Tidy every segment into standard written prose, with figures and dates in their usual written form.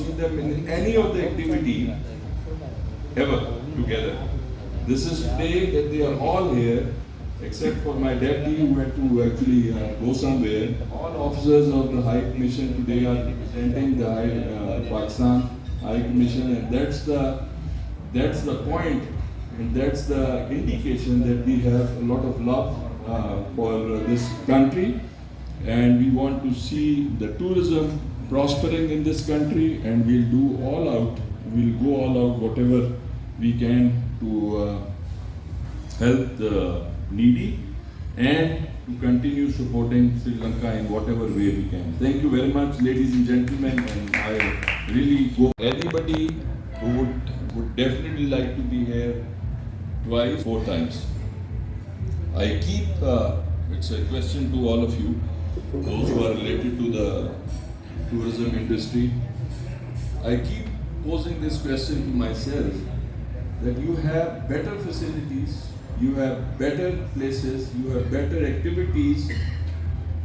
seen them in any of the activity ever together. This is today that they are all here, except for my deputy who had to actually go somewhere. All officers of the High Commission today are representing the Pakistan High Commission, and that's the point, and that's the indication that we have a lot of love for this country, and we want to see the tourism prospering in this country, and we'll go all out whatever we can to help the needy and to continue supporting Sri Lanka in whatever way we can. Thank you very much, ladies and gentlemen, and I really go. Anybody who would definitely like to be here twice, 4 times. I keep, it's a question to all of you, those who are related to the tourism industry. I keep posing this question to myself, that you have better facilities, you have better places, you have better activities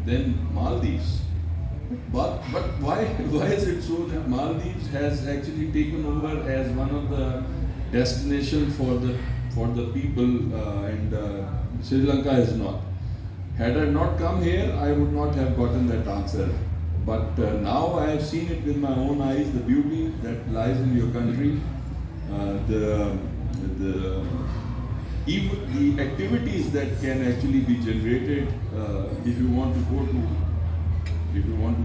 than Maldives. But why is it so that Maldives has actually taken over as one of the destinations for the people and Sri Lanka is not? Had I not come here, I would not have gotten that answer. But now I have seen it with my own eyes, the beauty that lies in your country, even the activities that can actually be generated if you want to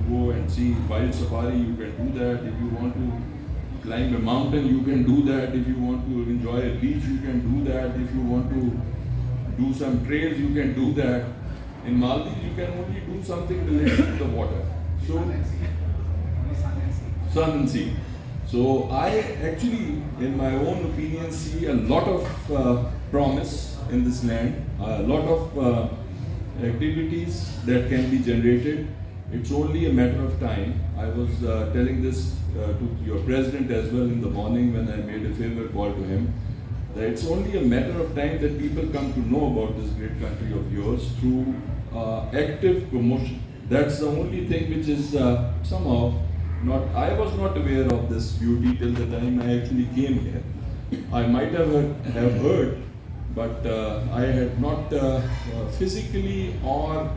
go and see wild safari, you can do that. If you want to climb a mountain, you can do that. If you want to enjoy a beach, you can do that. If you want to do some trails, you can do that. In Maldives, you can only do something related to the water. So, sun and sea. So I actually, in my own opinion, see a lot of promise in this land, a lot of activities that can be generated. It's only a matter of time. I was telling this to your president as well in the morning when I made a favor call to him, that it's only a matter of time that people come to know about this great country of yours through active promotion. That's the only thing which is somehow not, I was not aware of this beauty till the time I actually came here. I might have heard, but I had not physically or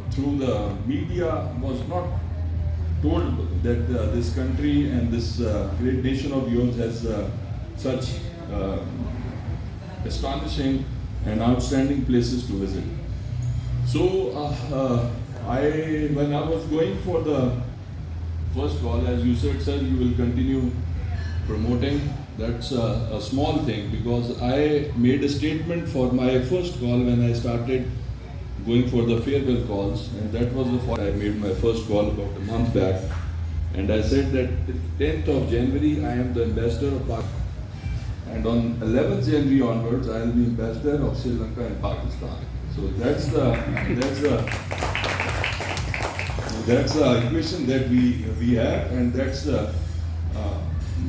through the media was not told that this country and this great nation of yours has such astonishing and outstanding places to visit. So when I was going for the first call, as you said, sir, you will continue promoting. That's a small thing, because I made a statement for my first call when I started going for the farewell calls, and that was I made my first call about a month back, and I said that the 10th of January I am the ambassador of Pakistan, and on 11th January onwards I will be ambassador of Sri Lanka and Pakistan. So that's the equation that we have, and that's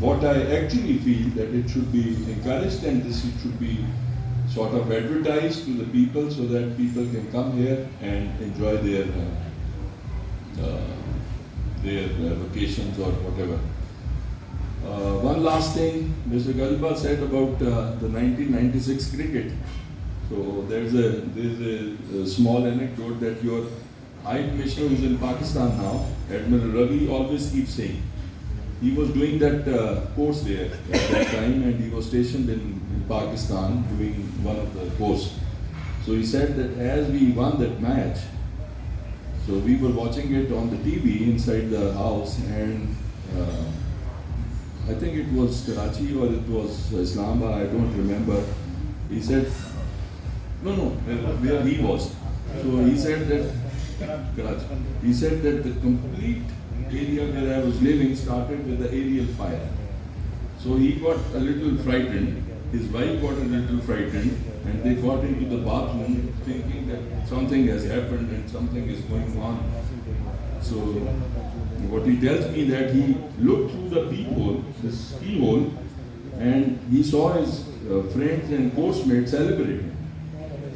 what I actually feel that it should be encouraged, and it should be sort of advertised to the people so that people can come here and enjoy their vacations or whatever. One last thing, Mr. Galba said about the 1996 cricket. So there's a small anecdote that your High Commissioner who's in Pakistan now, Admiral Ravi, always keeps saying. He was doing that course there at that time, and he was stationed in Pakistan doing one of the course. So he said that as we won that match, so we were watching it on the TV inside the house, and I think it was Karachi or it was Islamabad, I don't remember. He said, where he was. So he said that Karachi. He said that the complete area where I was living started with the aerial fire. So he got a little frightened, his wife got a little frightened, and they got into the bathroom thinking that something has happened and something is going on. So what he tells me that he looked through the peephole, this keyhole, and he saw his friends and course mates celebrating.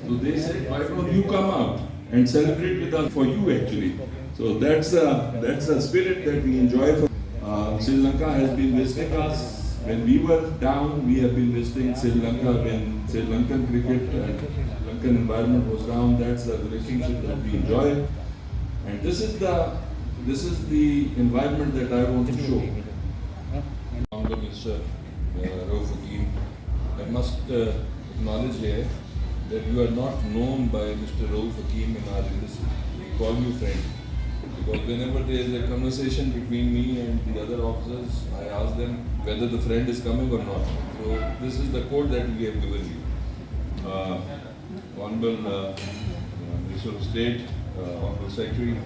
So they said, why don't you come out and celebrate with us, for you actually. So that's a spirit that we enjoy. Sri Lanka has been visiting us. When we were down, we have been visiting Sri Lanka when Sri Lankan cricket and Sri Lankan environment was down. That's the relationship that we enjoy. And this is the environment that I want to show. Honorable Mr. Rauf Hakim, I must acknowledge here that you are not known by Mr. Rauf Hakim in our industry. We call you friend. Because whenever there is a conversation between me and the other officers, I ask them whether the friend is coming or not. So this is the code that we have given you. Honorable Minister of State, Honorable Secretary,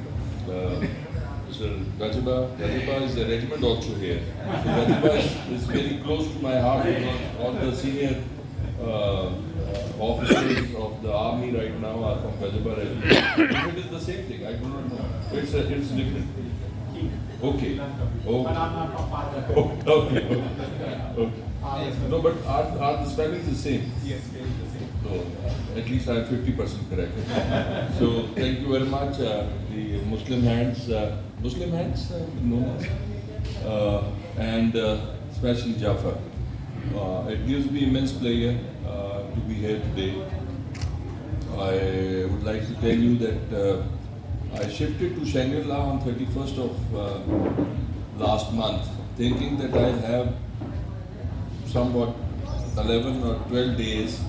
Mr. Gajaba is the regiment also here. So Gajaba is very close to my heart because all the senior officers of the army right now are from Gajaba regiment. If it is the same thing, I do not know. It's different. Okay. Okay. No, but are the spellings the same? Yes, the same. So at least I am 50% correct. So thank you very much. The Muslim hands, no, and especially Jaufer. It gives me immense pleasure to be here today. I would like to tell you that I shifted to Shangri-La on 31st of last month, thinking that I'll have somewhat 11 or 12 days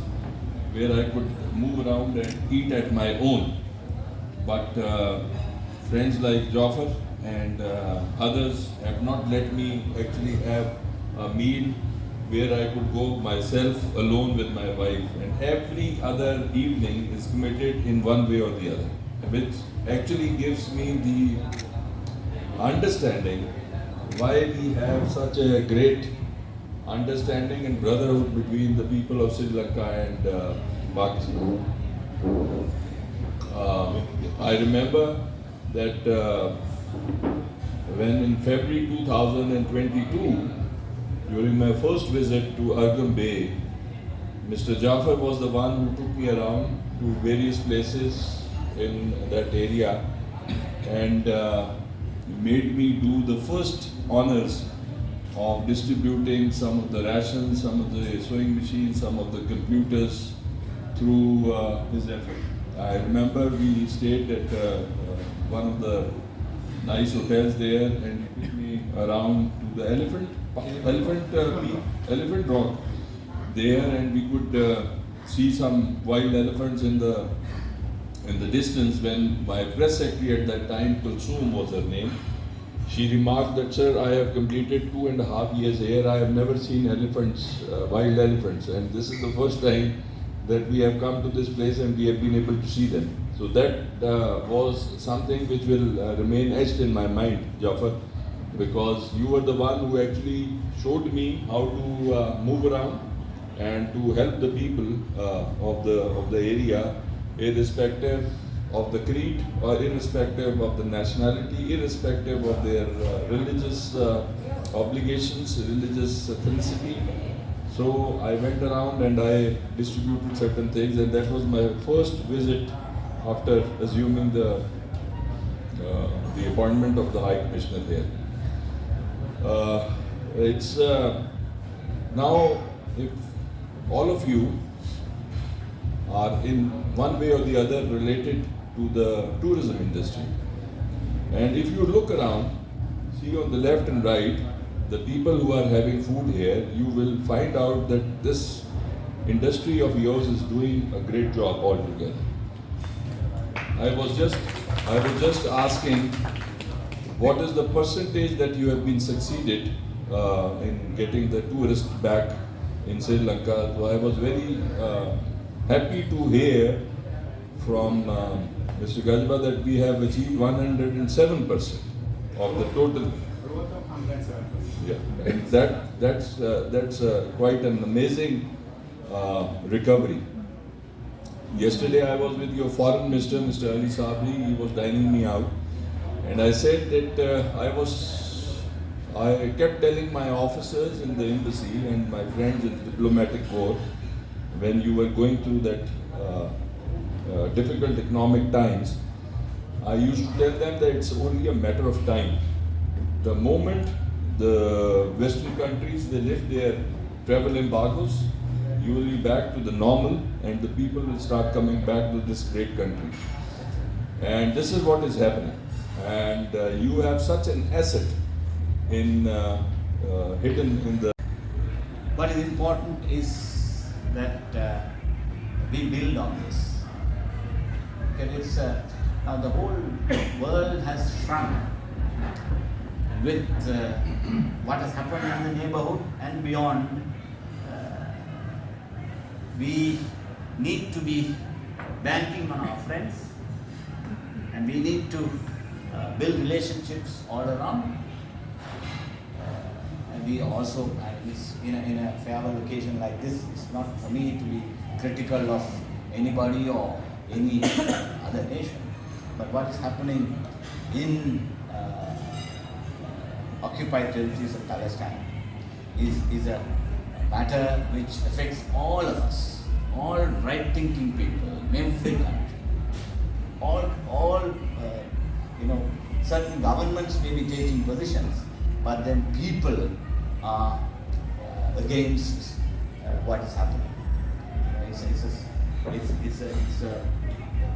where I could move around and eat at my own. But friends like Jaufer and others have not let me actually have a meal where I could go myself alone with my wife, and every other evening is committed in one way or the other, which actually gives me the understanding why we have such a great understanding and brotherhood between the people of Sri Lanka and Pakistan. I remember that when in February 2022, during my first visit to Argham Bay, Mr. Jaufer was the one who took me around to various places in that area and made me do the first honors of distributing some of the rations, some of the sewing machines, some of the computers through his effort. I remember we stayed at one of the nice hotels there, and he took me around to the Elephant Rock there, and we could see some wild elephants in the distance. When my press secretary at that time, Kulsum was her name, she remarked that, "Sir, I have completed 2.5 years here. I have never seen elephants, wild elephants, and this is the first time that we have come to this place and we have been able to see them." So that was something which will remain etched in my mind, Jaufer, because you were the one who actually showed me how to move around and to help the people of the area, irrespective of the creed or irrespective of the nationality, irrespective of their religious obligations, religious ethnicity. So I went around and I distributed certain things, and that was my first visit after assuming the appointment of the High Commissioner here. It's now, if all of you are in one way or the other related to the tourism industry, and if you look around, see on the left and right, the people who are having food here, you will find out that this industry of yours is doing a great job altogether. I was just asking, what is the percentage that you have been succeeded in getting the tourists back in Sri Lanka? So I was very happy to hear from Mr. Gajba that we have achieved 107% of the total. Yeah, and that's quite an amazing recovery. Yesterday I was with your foreign minister, Mr. Ali Sabri. He was dining me out, and I said that I kept telling my officers in the embassy and my friends in the diplomatic corps, when you were going through that difficult economic times, I used to tell them that it's only a matter of time. The moment the Western countries, they lift their travel embargoes, you will be back to the normal and the people will start coming back to this great country. And this is what is happening. And you have such an asset in hidden in the. What is important is that we build on this. Okay, it's, now the whole world has shrunk with what has happened in the neighborhood and beyond. We need to be banking on our friends, and we need to build relationships all around. And we also, in a farewell occasion like this, it's not for me to be critical of anybody or any other nation. But what is happening in occupied territories of Palestine is a matter which affects all of us, all right-thinking people in every country. Certain governments may be taking positions, but then people are against what is happening. It's a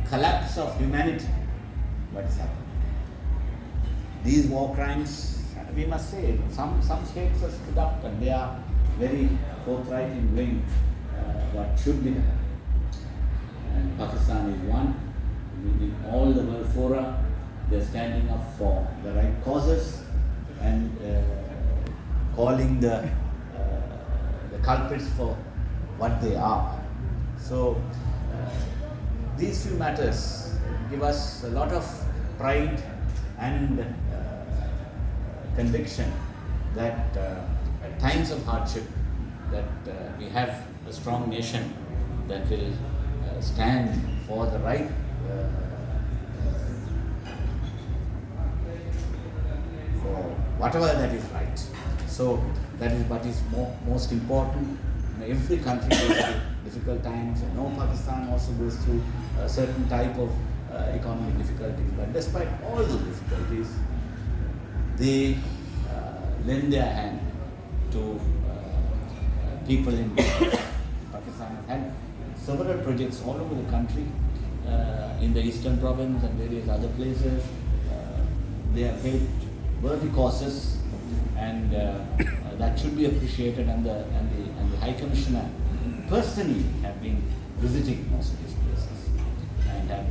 collapse of humanity. What is happening? These war crimes, we must say, some states have stood up and they are very forthright in doing what should be done. And Pakistan is one. In all the world fora, they are standing up for the right causes and calling the culprits for what they are. So these few matters give us a lot of pride and conviction that at times of hardship that we have a strong nation that will stand for the right for whatever that is right. So that is what is most important. Every country goes through difficult times, and Pakistan also goes through a certain type of economic difficulties. But despite all those difficulties, they lend their hand to people in Pakistan. Have had several projects all over the country, in the eastern province and various other places. They have helped worthy causes, and that should be appreciated. And the High Commissioner personally have been visiting most of these places and have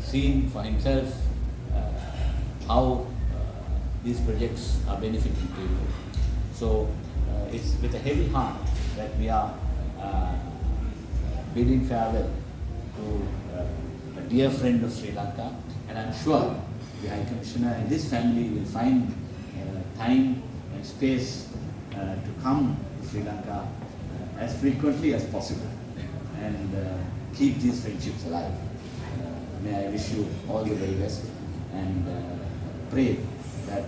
seen for himself how these projects are benefiting people. So it's with a heavy heart that we are bidding farewell to a dear friend of Sri Lanka, and I'm sure the High Commissioner and his family will find time and space to come to Sri Lanka as frequently as possible and keep these friendships alive. May I wish you all the very best, and pray that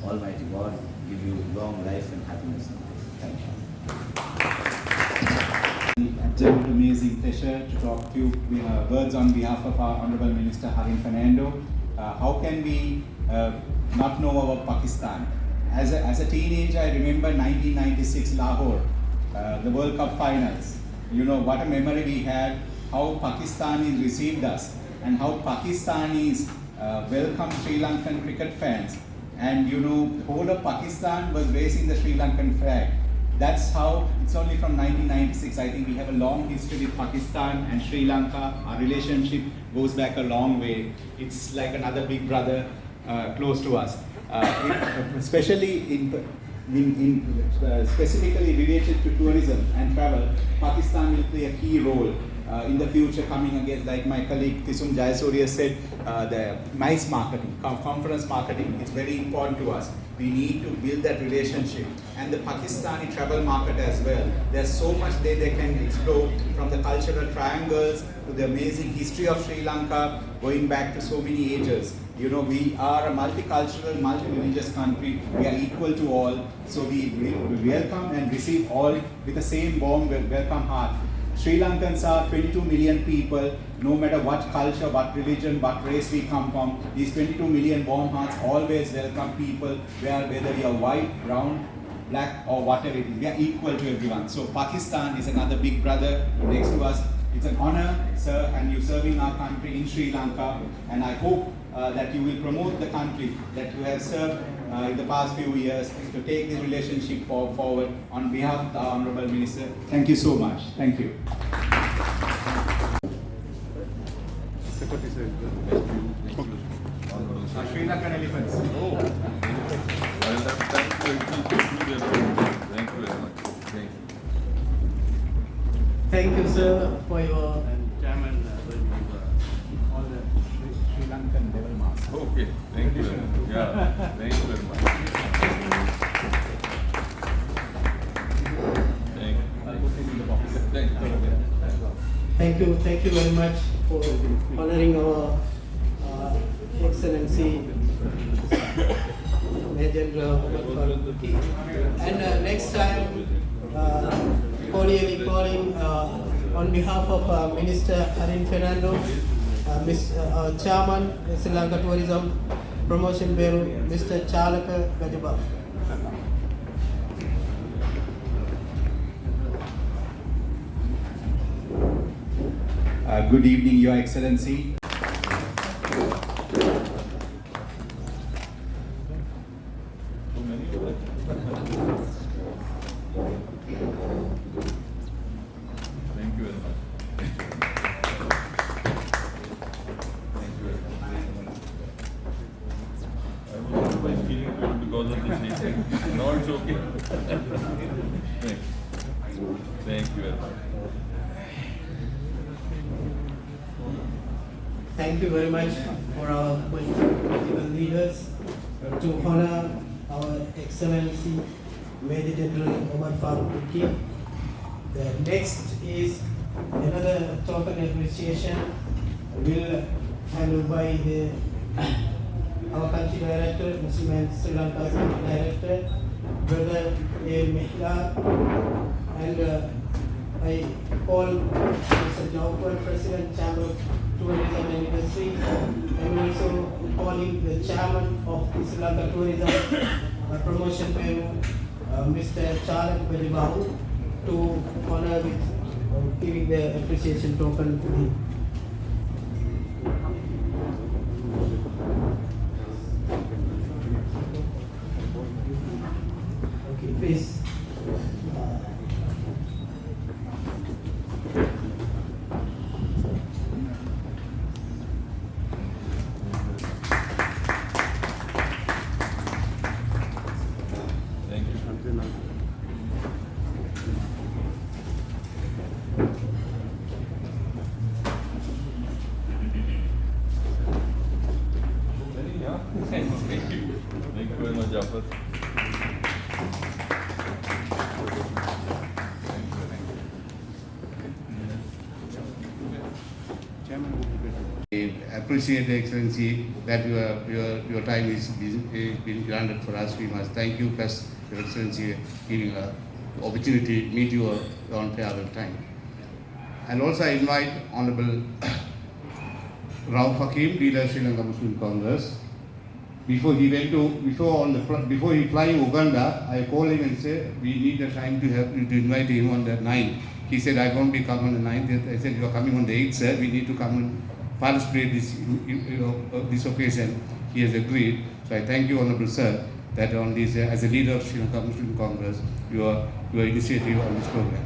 Almighty God give you long life and happiness in life. Thank you. Absolute amazing pleasure to talk to you. Words on behalf of our Honorable Minister Harin Fernando. How can we not know about Pakistan? As a teenager, I remember 1996 Lahore, the World Cup finals. You know what a memory we had, how Pakistanis received us and how Pakistanis welcomed Sri Lankan cricket fans. And you know, the whole of Pakistan was raising the Sri Lankan flag. That's how, it's only from 1996. I think we have a long history with Pakistan and Sri Lanka. Our relationship goes back a long way. It's like another big brother close to us. Especially specifically related to tourism and travel, Pakistan will play a key role in the future, coming against, like my colleague Tisum Jayasuriya said, the MICE marketing, conference marketing is very important to us. We need to build that relationship, and the Pakistani travel market as well. There's so much they can explore, from the cultural triangles to the amazing history of Sri Lanka, going back to so many ages. You know, we are a multicultural, multi-religious country. We are equal to all. So we welcome and receive all with the same warm welcome heart. Sri Lankans are 22 million people, no matter what culture, what religion, what race we come from. These 22 million warm hearts always welcome people, whether you are white, brown, black or whatever it is. We are equal to everyone. So Pakistan is another big brother next to us. It's an honor, sir, and you serving our country in Sri Lanka. And I hope that you will promote the country that you have served in the past few years to take this relationship forward on behalf of the Honorable Minister. Thank you so much. Thank you. Sri Lankan elephants. Oh, well, that's very cool. Thank you very much. Thank you. Thank you, sir, for your chairman, all the Sri Lankan devil mask. Okay, thank you. Yeah, thank you very much. Thank you. Thank you very much for honoring our Excellency Major Faruqi. And next time, cordially calling on behalf of Minister Harin Fernando, Chairman Sri Lanka Tourism Promotion Bureau, Mr. Chalaka Gajaba. Good evening, Your Excellency. Thank you very much. I was otherwise feeling good because of this meeting. Now it's okay. Thank you very much. Thank you very much for our political leaders to honor our Excellency Major General Omar Faruqi. The next is another token appreciation will handled by our country director, Muslim and Sri Lanka's country director, Brother A. Mehla, and I call Mr. Jaufer, President, Chamber of Tourism and Industry, and also calling the chairman of the Sri Lanka Tourism Promotion Bureau, Mr. Chalak Bedibahu, to honor with giving the appreciation token to him. Okay, please. Thank you. Thank you. Thank you very much, Jafar. I appreciate the Excellency that your time is been granted for us. We must thank you, plus Your Excellency giving an opportunity to meet you on travel time. And also I invite Honorable Rauf Hakim, leader of Sri Lanka Muslim Congress. Before he fly Uganda, I called him and said we need the time to invite him on the 9th. He said I won't be coming on the 9th. I said you are coming on the 8th, sir. We need to come and participate this occasion. He has agreed. So I thank you, Honorable Sir, that on this as a leader of Sri Lanka Muslim Congress, your initiative on this program.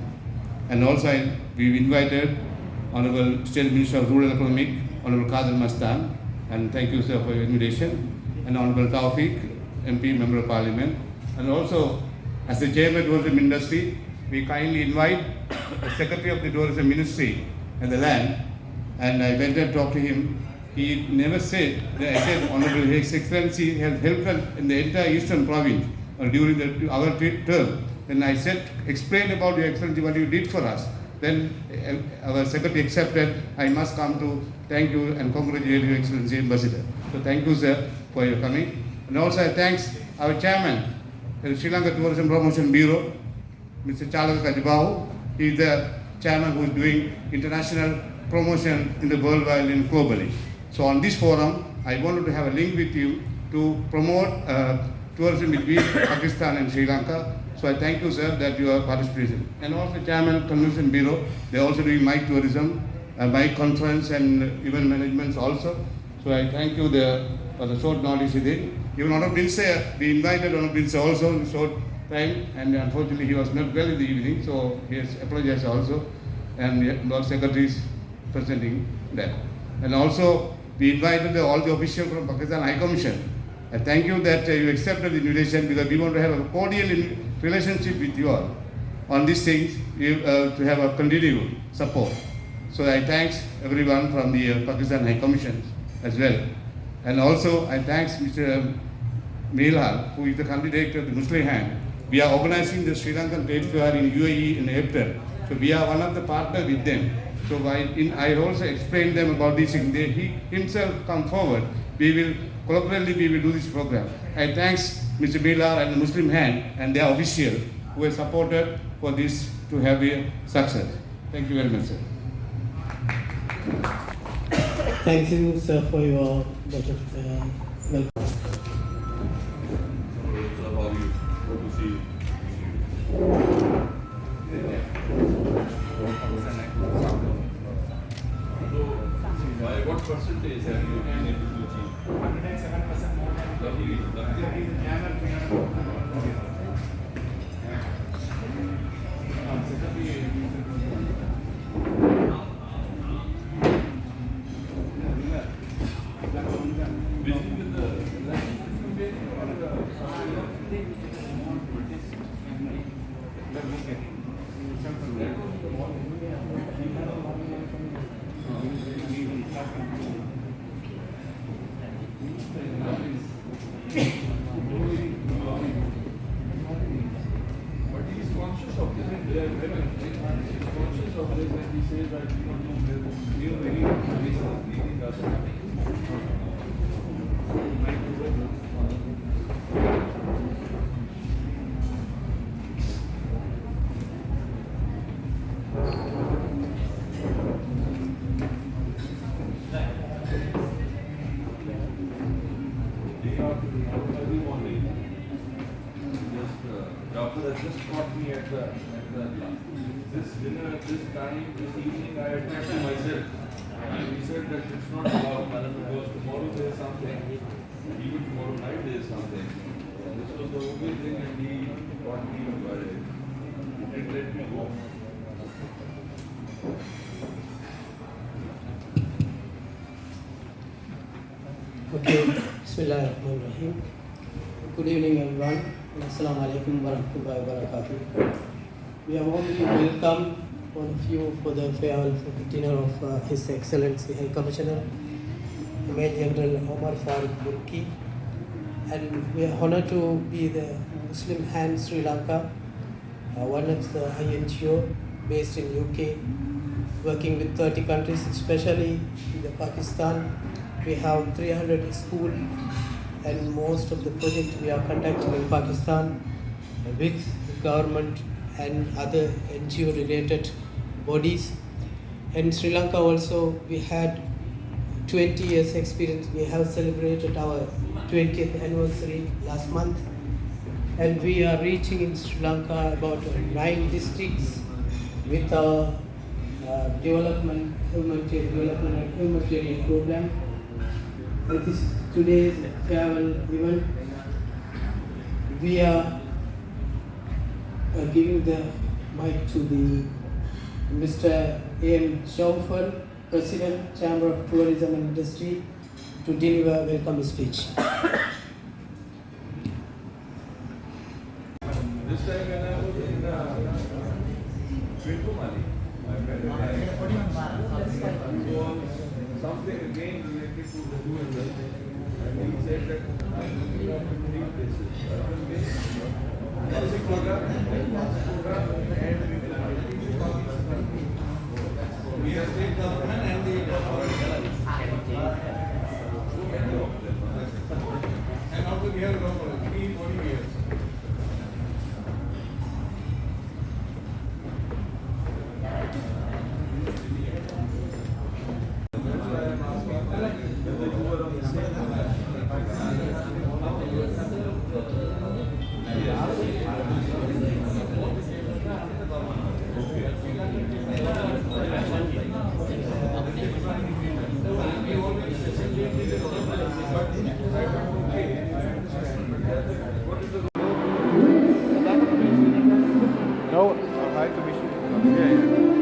And also we've invited Honorable State Minister of Rural Economic, Honorable Kadir Mastan, and thank you, sir, for your invitation. And Honorable Tawfiq, MP, Member of Parliament. And also, as the Chairman of the Tourism Industry, we kindly invite the Secretary of the Tourism Ministry and the land. And I went and talked to him. He never said, I said, Honorable His Excellency has helped us in the entire Eastern Province during our term. Then I said, explain about Your Excellency what you did for us. Then our Secretary accepted. I must come to thank you and congratulate Your Excellency Ambassador. So thank you, sir, for your coming. And also I thanks our Chairman, the Sri Lanka Tourism Promotion Bureau, Mr. Chalaka Gajaba. He is the chairman who is doing international promotion in the worldwide and globally. So on this forum, I wanted to have a link with you to promote tourism between Pakistan and Sri Lanka. So I thank you, sir, that you are participating. And also Chairman Convention Bureau, they are also doing my tourism, my conference and event management also. So I thank you for the short notice you did. Even Honorable Minister, we invited Honorable Minister also in short time, and unfortunately he was not well in the evening, so he has apologized also. And Lord Secretary is presenting that. And also we invited all the officials from Pakistan High Commission. I thank you that you accepted the invitation, because we want to have a cordial relationship with you all on these things, to have a continued support. So I thank everyone from the Pakistan High Commission as well. And also I thank Mr. Milal, who is the candidate of the Muslim Hand. We are organizing the Sri Lankan Trade Fair in UAE in April. So we are one of the partners with them. So I also explained them about this thing. He himself come forward. We will collaboratively do this program. I thank Mr. Milal and the Muslim Hand and their official who have supported for this to have a success. Thank you very much, sir. Thank you, sir, for your welcome. So how are you? Good to see you. So, by what percentage have you been able to achieve? 107% more than Lovely, Busy with the But he is conscious of this, and they are very he's conscious of this, and he says that we don't know where we are very leading us. Early morning, jaufer has just caught me at the this dinner at this time, this evening I had to myself. And he said that it's not allowed because tomorrow there is something, even tomorrow night there is something. And this was the only thing, and he got me by and let me go. Okay, Bismillahirrahmanirrahim. Good evening, everyone. Assalamu alaikum warahmatullahi wabarakatuh. We are warmly welcome all of you for the farewell for the dinner of His Excellency High Commissioner, Major General Omar Farooq Burki. And we are honored to be the Muslim Hand Sri Lanka, one of the INGO based in UK, working with 30 countries, especially in the Pakistan. We have 300 schools, and most of the projects we are conducting in Pakistan with the government and other NGO related bodies. In Sri Lanka also we had 20 years experience. We have celebrated our 20th anniversary last month, and we are reaching in Sri Lanka about 9 districts with our humanitarian program. This is today's farewell event. We are giving the mic to the Mr. A.M. Jaufer, President, Chamber of Tourism and Industry, to deliver a welcome speech. This time when I was in Mali, I met a guy. So something again related to the tourism, and he said that I will be on 3 places. Pasikoda, and we have state government and the government. So many of them. And also we have 3 years. No, High Commission. Yeah.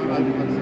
Rajapaksa.